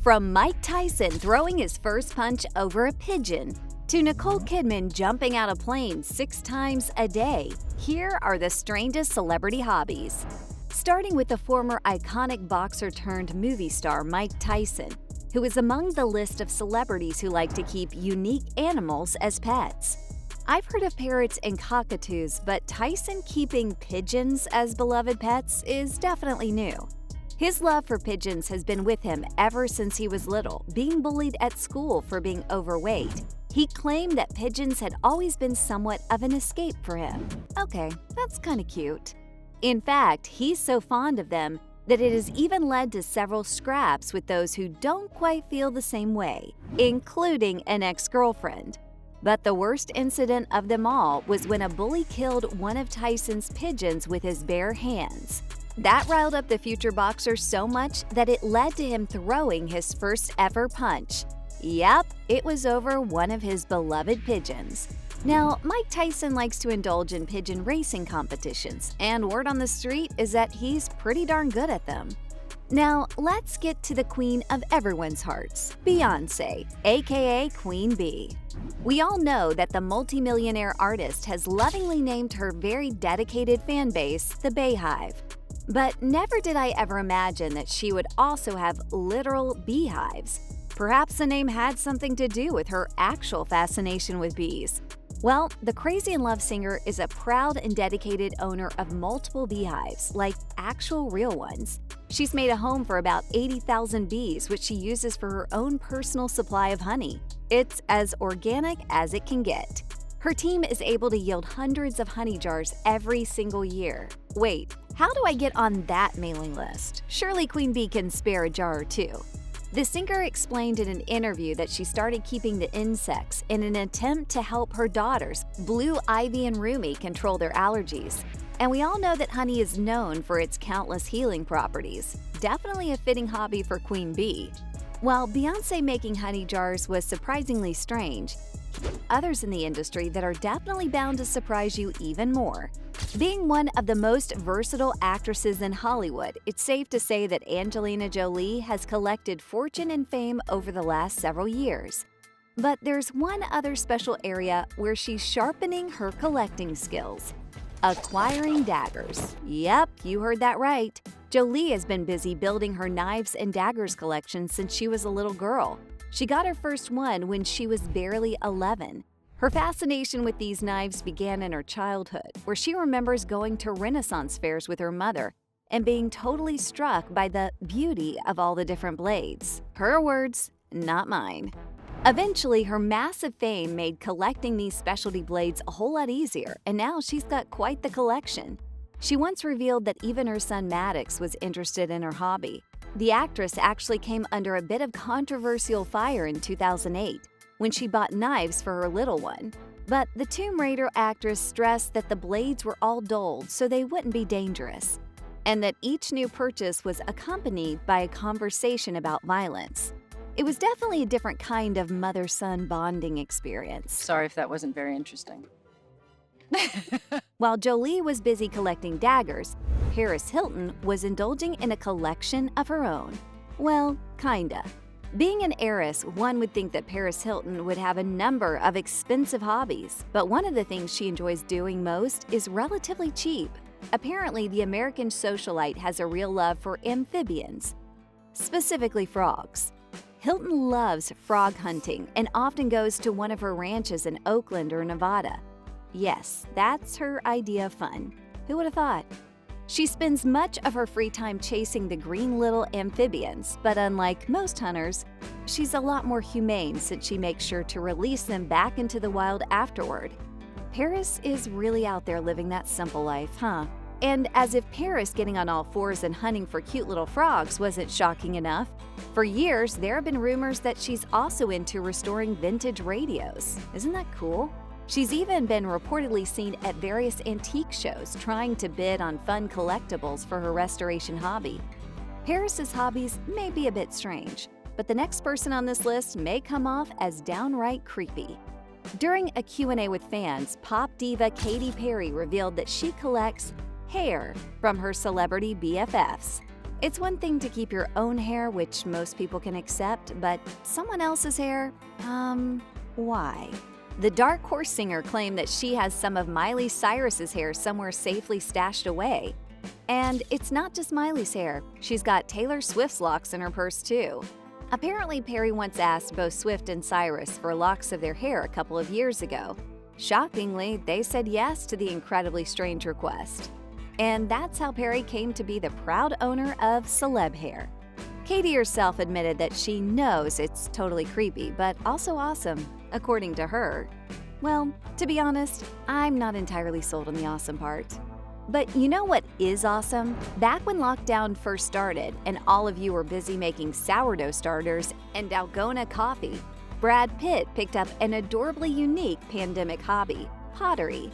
From Mike Tyson throwing his first punch over a pigeon to Nicole Kidman jumping out of planes 6 times a day, here are the strangest celebrity hobbies. Starting with the former iconic boxer turned movie star Mike Tyson, who is among the list of celebrities who like to keep unique animals as pets. I've heard of parrots and cockatoos, but Tyson keeping pigeons as beloved pets is definitely new. His love for pigeons has been with him ever since he was little, being bullied at school for being overweight. He claimed that pigeons had always been somewhat of an escape for him. Okay, that's kind of cute. In fact, he's so fond of them that it has even led to several scraps with those who don't quite feel the same way, including an ex-girlfriend. But the worst incident of them all was when a bully killed one of Tyson's pigeons with his bare hands. That riled up the future boxer so much that it led to him throwing his first ever punch. Yep, it was over one of his beloved pigeons. Now, Mike Tyson likes to indulge in pigeon racing competitions, and word on the street is that he's pretty darn good at them. Now, let's get to the queen of everyone's hearts, Beyoncé, aka Queen Bee. We all know that the multimillionaire artist has lovingly named her very dedicated fan base the Bayhive. But never did I ever imagine that she would also have literal beehives. Perhaps the name had something to do with her actual fascination with bees. Well, the Crazy in Love singer is a proud and dedicated owner of multiple beehives, like actual real ones. She's made a home for about 80,000 bees, which she uses for her own personal supply of honey. It's as organic as it can get. Her team is able to yield hundreds of honey jars every single year. Wait, how do I get on that mailing list? Surely Queen Bee can spare a jar or two. The singer explained in an interview that she started keeping the insects in an attempt to help her daughters, Blue Ivy and Rumi, control their allergies. And we all know that honey is known for its countless healing properties. Definitely a fitting hobby for Queen Bee. While Beyoncé making honey jars was surprisingly strange, others in the industry that are definitely bound to surprise you even more. Being one of the most versatile actresses in Hollywood, it's safe to say that Angelina Jolie has collected fortune and fame over the last several years. But there's one other special area where she's sharpening her collecting skills: acquiring daggers. Yep, you heard that right. Jolie has been busy building her knives and daggers collection since she was a little girl. She got her first one when she was barely 11. Her fascination with these knives began in her childhood, where she remembers going to Renaissance fairs with her mother and being totally struck by the beauty of all the different blades. Her words, not mine. Eventually, her massive fame made collecting these specialty blades a whole lot easier, and now she's got quite the collection. She once revealed that even her son Maddox was interested in her hobby. The actress actually came under a bit of controversial fire in 2008 when she bought knives for her little one. But the Tomb Raider actress stressed that the blades were all dulled so they wouldn't be dangerous, and that each new purchase was accompanied by a conversation about violence. It was definitely a different kind of mother-son bonding experience. Sorry if that wasn't very interesting. While Jolie was busy collecting daggers, Paris Hilton was indulging in a collection of her own. Well, kinda. Being an heiress, one would think that Paris Hilton would have a number of expensive hobbies, but one of the things she enjoys doing most is relatively cheap. Apparently, the American socialite has a real love for amphibians, specifically frogs. Hilton loves frog hunting and often goes to one of her ranches in Oakland or Nevada. Yes, that's her idea of fun. Who would have thought? She spends much of her free time chasing the green little amphibians, but unlike most hunters, she's a lot more humane since she makes sure to release them back into the wild afterward. Paris is really out there living that simple life, huh? And as if Paris getting on all fours and hunting for cute little frogs wasn't shocking enough, for years there have been rumors that she's also into restoring vintage radios. Isn't that cool? She's even been reportedly seen at various antique shows trying to bid on fun collectibles for her restoration hobby. Paris's hobbies may be a bit strange, but the next person on this list may come off as downright creepy. During a Q&A with fans, pop diva Katy Perry revealed that she collects hair from her celebrity BFFs. It's one thing to keep your own hair, which most people can accept, but someone else's hair? Why? The Dark Horse singer claimed that she has some of Miley Cyrus's hair somewhere safely stashed away. And it's not just Miley's hair. She's got Taylor Swift's locks in her purse, too. Apparently, Perry once asked both Swift and Cyrus for locks of their hair a couple of years ago. Shockingly, they said yes to the incredibly strange request. And that's how Perry came to be the proud owner of celeb hair. Katie herself admitted that she knows it's totally creepy, but also awesome, according to her. Well, to be honest, I'm not entirely sold on the awesome part. But you know what is awesome? Back when lockdown first started and all of you were busy making sourdough starters and Dalgona coffee, Brad Pitt picked up an adorably unique pandemic hobby, pottery.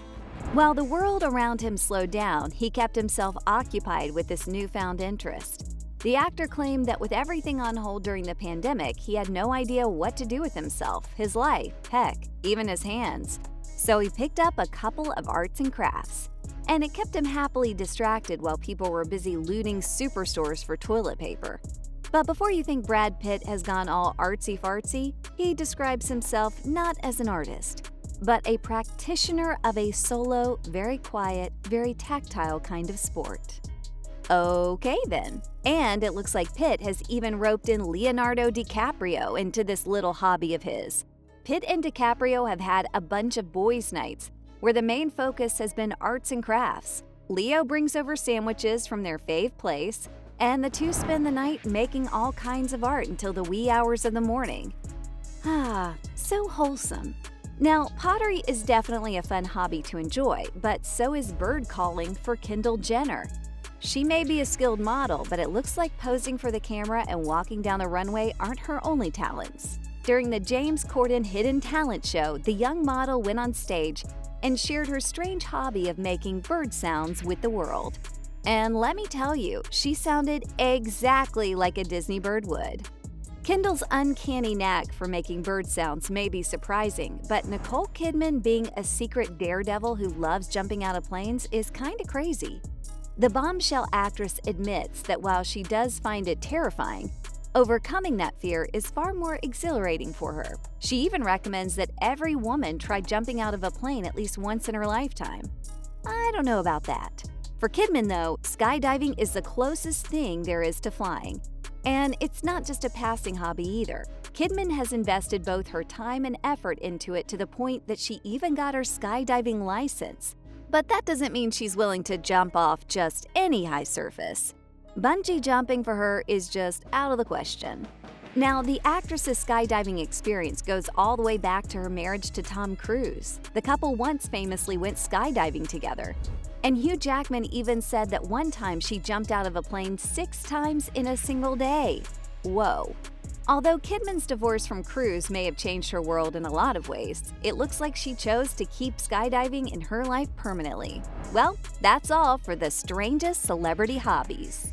While the world around him slowed down, he kept himself occupied with this newfound interest. The actor claimed that with everything on hold during the pandemic, he had no idea what to do with himself, his life, heck, even his hands. So he picked up a couple of arts and crafts. And it kept him happily distracted while people were busy looting superstores for toilet paper. But before you think Brad Pitt has gone all artsy-fartsy, he describes himself not as an artist, but a practitioner of a solo, very quiet, very tactile kind of sport. Okay then. And it looks like Pitt has even roped in Leonardo DiCaprio into this little hobby of his. Pitt and DiCaprio have had a bunch of boys' nights, where the main focus has been arts and crafts. Leo brings over sandwiches from their fave place, and the two spend the night making all kinds of art until the wee hours of the morning. So wholesome. Now, pottery is definitely a fun hobby to enjoy, but so is bird calling for Kendall Jenner. She may be a skilled model, but it looks like posing for the camera and walking down the runway aren't her only talents. During the James Corden Hidden Talent Show, the young model went on stage and shared her strange hobby of making bird sounds with the world. And let me tell you, she sounded exactly like a Disney bird would. Kendall's uncanny knack for making bird sounds may be surprising, but Nicole Kidman being a secret daredevil who loves jumping out of planes is kinda crazy. The bombshell actress admits that while she does find it terrifying, overcoming that fear is far more exhilarating for her. She even recommends that every woman try jumping out of a plane at least once in her lifetime. I don't know about that. For Kidman, though, skydiving is the closest thing there is to flying. And it's not just a passing hobby either. Kidman has invested both her time and effort into it to the point that she even got her skydiving license. But that doesn't mean she's willing to jump off just any high surface. Bungee jumping for her is just out of the question. Now, the actress's skydiving experience goes all the way back to her marriage to Tom Cruise. The couple once famously went skydiving together. And Hugh Jackman even said that one time she jumped out of a plane 6 times in a single day. Whoa. Although Kidman's divorce from Cruise may have changed her world in a lot of ways, it looks like she chose to keep skydiving in her life permanently. Well, that's all for the Strangest Celebrity Hobbies.